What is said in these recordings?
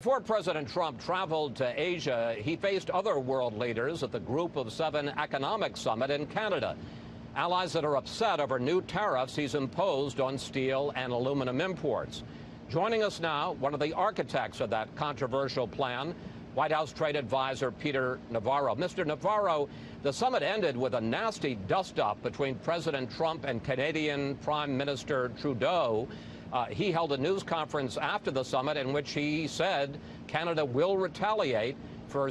Before President Trump traveled to Asia, he faced other world leaders at the Group of Seven Economic Summit in Canada. Allies that are upset over new tariffs he's imposed on steel and aluminum imports. Joining us now, one of the architects of that controversial plan, White House trade advisor Peter Navarro. Mr. Navarro, the summit ended with a nasty dust-up between President Trump and Canadian Prime Minister Trudeau. He held a news conference after the summit in which he said Canada will retaliate for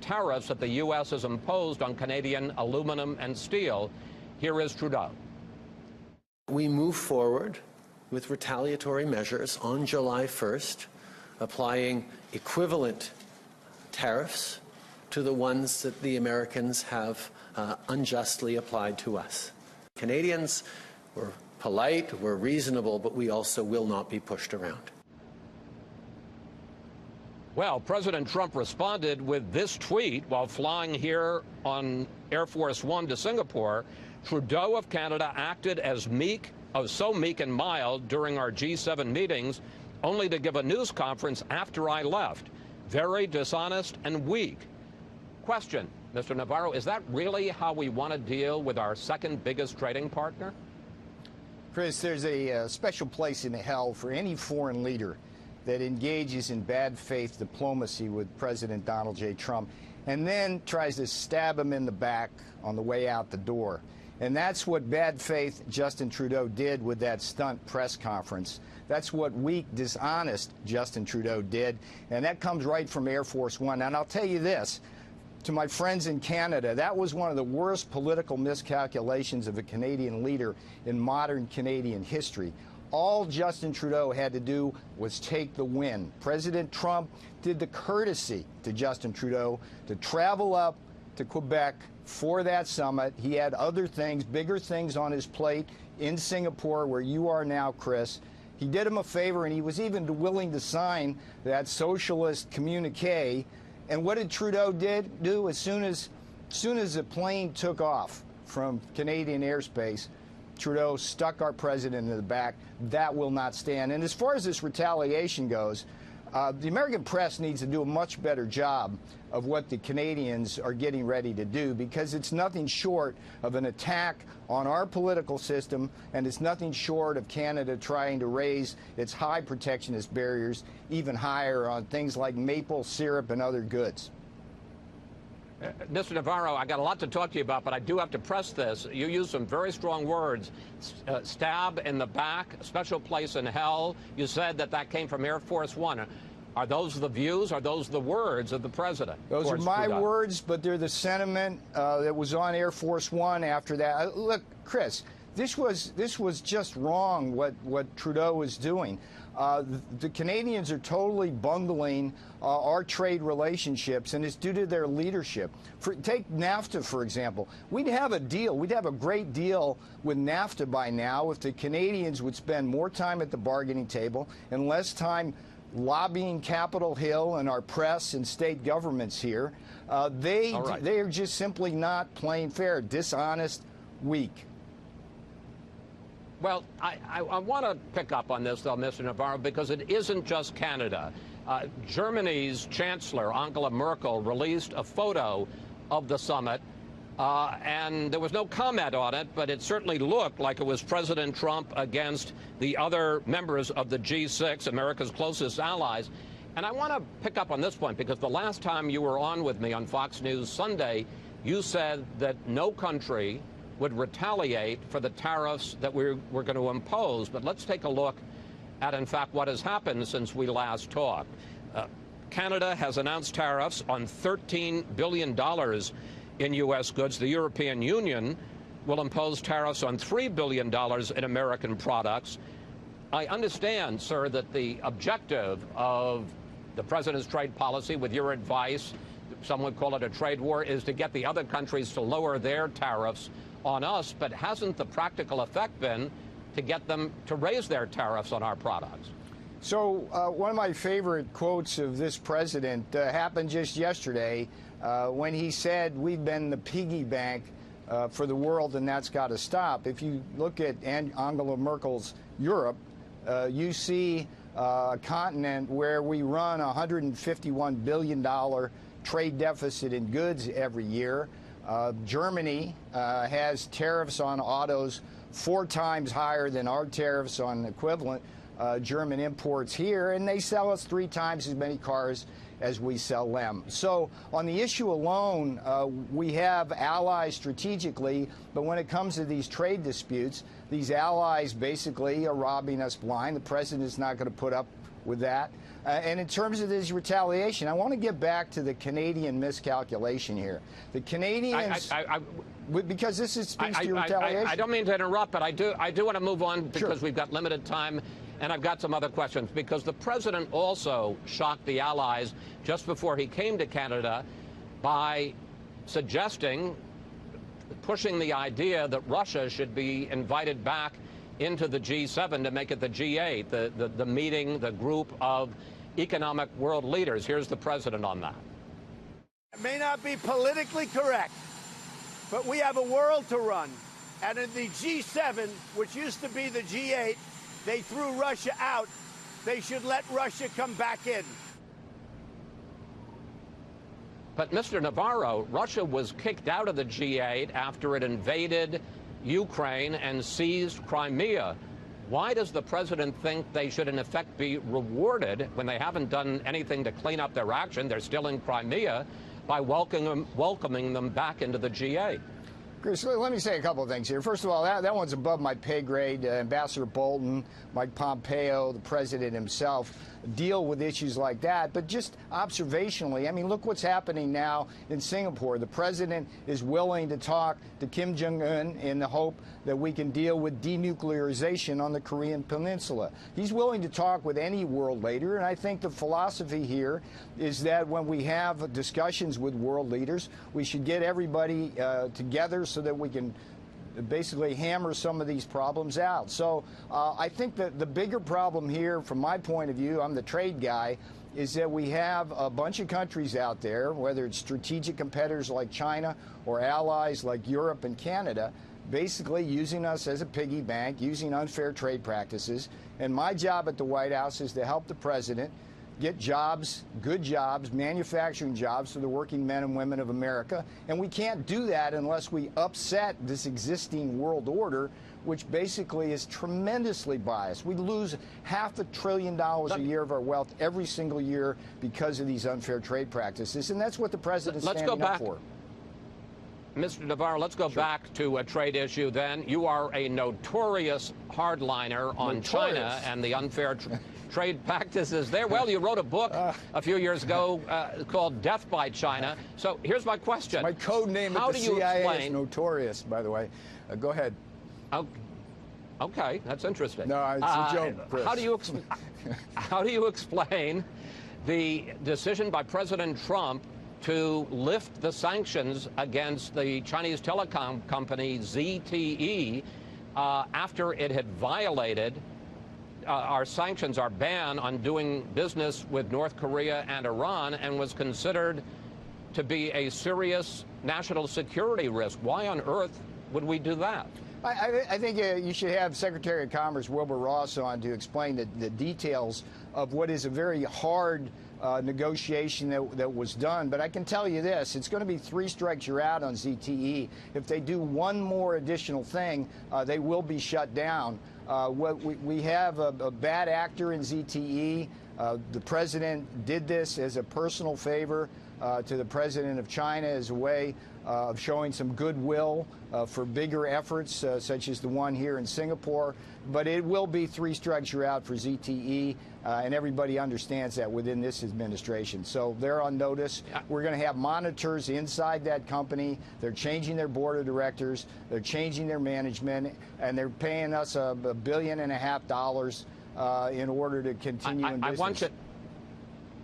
tariffs that the U.S. has imposed on Canadian aluminum and steel. Here is Trudeau. We move forward with retaliatory measures on July 1st, applying equivalent tariffs to the ones that the Americans have unjustly applied to us. Canadians were polite, we're reasonable, but we also will not be pushed around. Well, President Trump responded with this tweet while flying here on Air Force One to Singapore. Trudeau of Canada acted as so meek and mild during our G7 meetings, only to give a news conference after I left. Very dishonest and weak. Question, Mr. Navarro, is that really how we want to deal with our second biggest trading partner? Chris, there's a special place in hell for any foreign leader that engages in bad faith diplomacy with President Donald J. Trump and then tries to stab him in the back on the way out the door. And that's what bad faith Justin Trudeau did with that stunt press conference. That's what weak, dishonest Justin Trudeau did. And that comes right from Air Force One. And I'll tell you this, to my friends in Canada, that was one of the worst political miscalculations of a Canadian leader in modern Canadian history. All Justin Trudeau had to do was take the win. President Trump did the courtesy to Justin Trudeau to travel up to Quebec for that summit. He had other things, bigger things on his plate in Singapore, where you are now, Chris. He did him a favor, and he was even willing to sign that socialist communique. And what did Trudeau do as soon as the plane took off from Canadian airspace? Trudeau stuck our president in the back. That will not stand. And as far as this retaliation goes, the American press needs to do a much better job of what the Canadians are getting ready to do, because it's nothing short of an attack on our political system, and it's nothing short of Canada trying to raise its high protectionist barriers even higher on things like maple syrup and other goods. Mr. Navarro, I got a lot to talk to you about, but I do have to press this. You used some very strong words. Stab in the back, special place in hell. You said that came from Air Force One. Are those the views? Are those the words of the president? Those are my words, but they're the sentiment that was on Air Force One after that. Look, Chris, this was just wrong what Trudeau was doing. The Canadians are totally bungling our trade relationships, and it's due to their leadership. Take NAFTA, for example. We'd have a deal. We'd have a great deal with NAFTA by now if the Canadians would spend more time at the bargaining table and less time lobbying Capitol Hill and our press and state governments here. They are just simply not playing fair, dishonest, weak. Well, I want to pick up on this, though, Mr. Navarro, because it isn't just Canada. Germany's Chancellor, Angela Merkel, released a photo of the summit, and there was no comment on it, but it certainly looked like it was President Trump against the other members of the G6, America's closest allies. And I want to pick up on this point, because the last time you were on with me on Fox News Sunday, you said that no country would retaliate for the tariffs that we're going to impose. But let's take a look at, in fact, what has happened since we last talked. Canada has announced tariffs on $13 billion in U.S. goods. The European Union will impose tariffs on $3 billion in American products. I understand, sir, that the objective of the president's trade policy, with your advice, some would call it a trade war, is to get the other countries to lower their tariffs on us, but hasn't the practical effect been to get them to raise their tariffs on our products? So one of my favorite quotes of this president happened just yesterday when he said, "We've been the piggy bank for the world, and that's got to stop." If you look at Angela Merkel's Europe, you see a continent where we run a $151 billion trade deficit in goods every year. Germany has tariffs on autos 4 times higher than our tariffs on equivalent German imports here, and they sell us 3 times as many cars as we sell them. So on the issue alone, we have allies strategically, but when it comes to these trade disputes, these allies basically are robbing us blind. The president is not going to put up with that. And in terms of this retaliation, I want to get back to the Canadian miscalculation here. The Canadians, because this speaks to your retaliation. I don't mean to interrupt, but I do want to move on because Sure. we've got limited time, and I've got some other questions. Because the president also shocked the allies just before he came to Canada by suggesting, pushing the idea that Russia should be invited back into the G7 to make it the G8, the meeting, the group of economic world leaders. Here's the president on that. It may not be politically correct, but we have a world to run. And in the G7, which used to be the G8, they threw Russia out. They should let Russia come back in. But Mr. Navarro, Russia was kicked out of the G8 after it invaded Ukraine and seized Crimea. Why does the president think they should, in effect, be rewarded when they haven't done anything to clean up their action? They're still in Crimea by welcoming them back into the G8. Chris, let me say a couple of things here. First of all, that one's above my pay grade. Ambassador Bolton, Mike Pompeo, the president himself deal with issues like that. But just observationally, I mean, look what's happening now in Singapore. The president is willing to talk to Kim Jong-un in the hope that we can deal with denuclearization on the Korean Peninsula. He's willing to talk with any world leader, and I think the philosophy here is that when we have discussions with world leaders, we should get everybody together so that we can basically hammer some of these problems out. So I think that the bigger problem here, from my point of view, I'm the trade guy, is that we have a bunch of countries out there, whether it's strategic competitors like China or allies like Europe and Canada, basically using us as a piggy bank, using unfair trade practices. And my job at the White House is to help the president get jobs, good jobs, manufacturing jobs for the working men and women of America. And we can't do that unless we upset this existing world order, which basically is tremendously biased. We lose $500 billion a year of our wealth every single year because of these unfair trade practices. And that's what the president's standing up for. Mr. Navarro, let's go back to a trade issue then. You are a notorious hardliner on China and the unfair trade practices there. Well, you wrote a book a few years ago called Death by China. So here's my question. My code name at the CIA is Notorious, by the way. Go ahead. Okay, that's interesting. No, it's a joke, Chris. How do you explain the decision by President Trump to lift the sanctions against the Chinese telecom company ZTE after it had violated our sanctions, our ban on doing business with North Korea and Iran, and was considered to be a serious national security risk? Why on earth would we do that? I think you should have Secretary of Commerce Wilbur Ross on to explain the details of what is a very hard negotiation that was done. But I can tell you this, it's going to be 3 strikes you're out on ZTE. If they do one more additional thing, they will be shut down. We have a bad actor in ZTE. The president did this as a personal favor to the president of China as a way of showing some goodwill for bigger efforts such as the one here in Singapore. But it will be 3 strikes you're out for ZTE, and everybody understands that within this administration. So they're on notice. We're going to have monitors inside that company. They're changing their board of directors. They're changing their management, and they're paying us $1.5 billion in order to continue in business.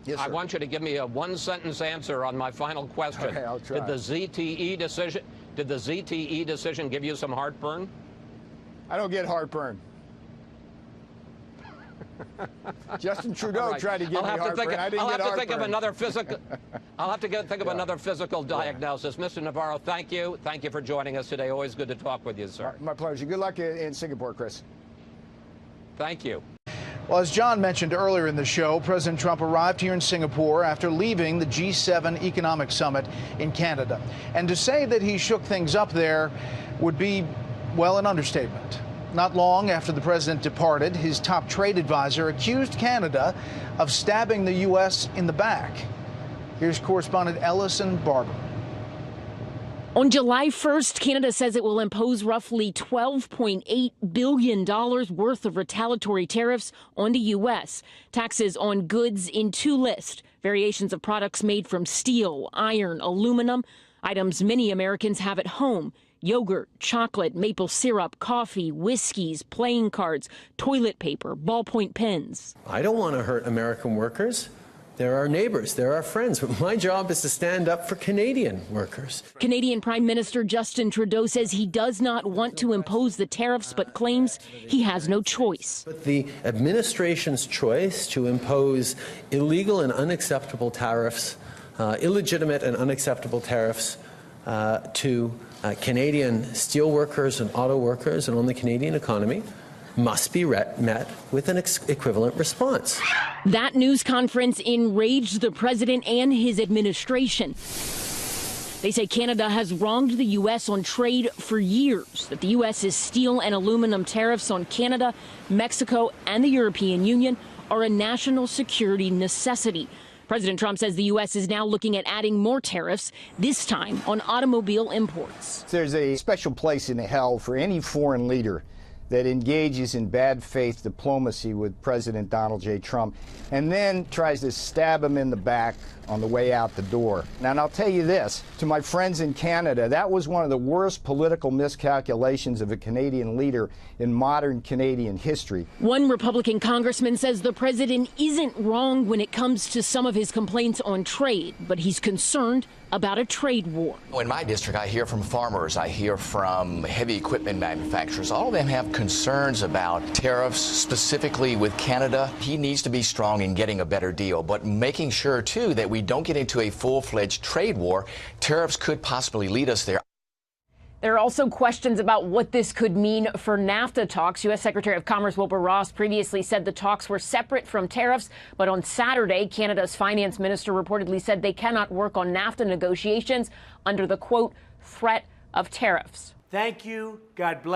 Yes, I want you to give me a 1-sentence answer on my final question. Okay, I'll try. Did the ZTE decision give you some heartburn? I don't get heartburn. Justin Trudeau tried to give me heartburn. I didn't get heartburn. I'll have to think of another physical. I'll have to think of another physical diagnosis. Mr. Navarro, thank you. Thank you for joining us today. Always good to talk with you, sir. My pleasure. Good luck in Singapore, Chris. Thank you. Well, as John mentioned earlier in the show, President Trump arrived here in Singapore after leaving the G7 Economic Summit in Canada. And to say that he shook things up there would be, well, an understatement. Not long after the president departed, his top trade advisor accused Canada of stabbing the U.S. in the back. Here's correspondent Ellison Barber. On July 1st, Canada says it will impose roughly $12.8 billion worth of retaliatory tariffs on the U.S. Taxes on goods in two lists, variations of products made from steel, iron, aluminum, items many Americans have at home, yogurt, chocolate, maple syrup, coffee, whiskeys, playing cards, toilet paper, ballpoint pens. I don't want to hurt American workers. They're our neighbors. They're our friends. My job is to stand up for Canadian workers. Canadian Prime Minister Justin Trudeau says he does not want to impose the tariffs, but claims he has no choice. But the administration's choice to impose illegal and unacceptable tariffs, illegitimate and unacceptable tariffs to Canadian steelworkers and auto workers and on the Canadian economy must be met with an equivalent response. That news conference enraged the president and his administration. They say Canada has wronged the U.S. on trade for years, that the U.S.'s steel and aluminum tariffs on Canada, Mexico, and the European Union are a national security necessity. President Trump says the U.S. is now looking at adding more tariffs, this time on automobile imports. There's a special place in hell for any foreign leader that engages in bad faith diplomacy with President Donald J. Trump and then tries to stab him in the back on the way out the door. Now, and I'll tell you this, to my friends in Canada, that was one of the worst political miscalculations of a Canadian leader in modern Canadian history. One Republican congressman says the president isn't wrong when it comes to some of his complaints on trade, but he's concerned about a trade war. In my district, I hear from farmers, I hear from heavy equipment manufacturers. All of them have concerns about tariffs, specifically with Canada. He needs to be strong in getting a better deal, but making sure, too, that we don't get into a full-fledged trade war. Tariffs could possibly lead us there. There are also questions about what this could mean for NAFTA talks. U.S. Secretary of Commerce Wilbur Ross previously said the talks were separate from tariffs, but on Saturday, Canada's finance minister reportedly said they cannot work on NAFTA negotiations under the, quote, threat of tariffs. Thank you. God bless.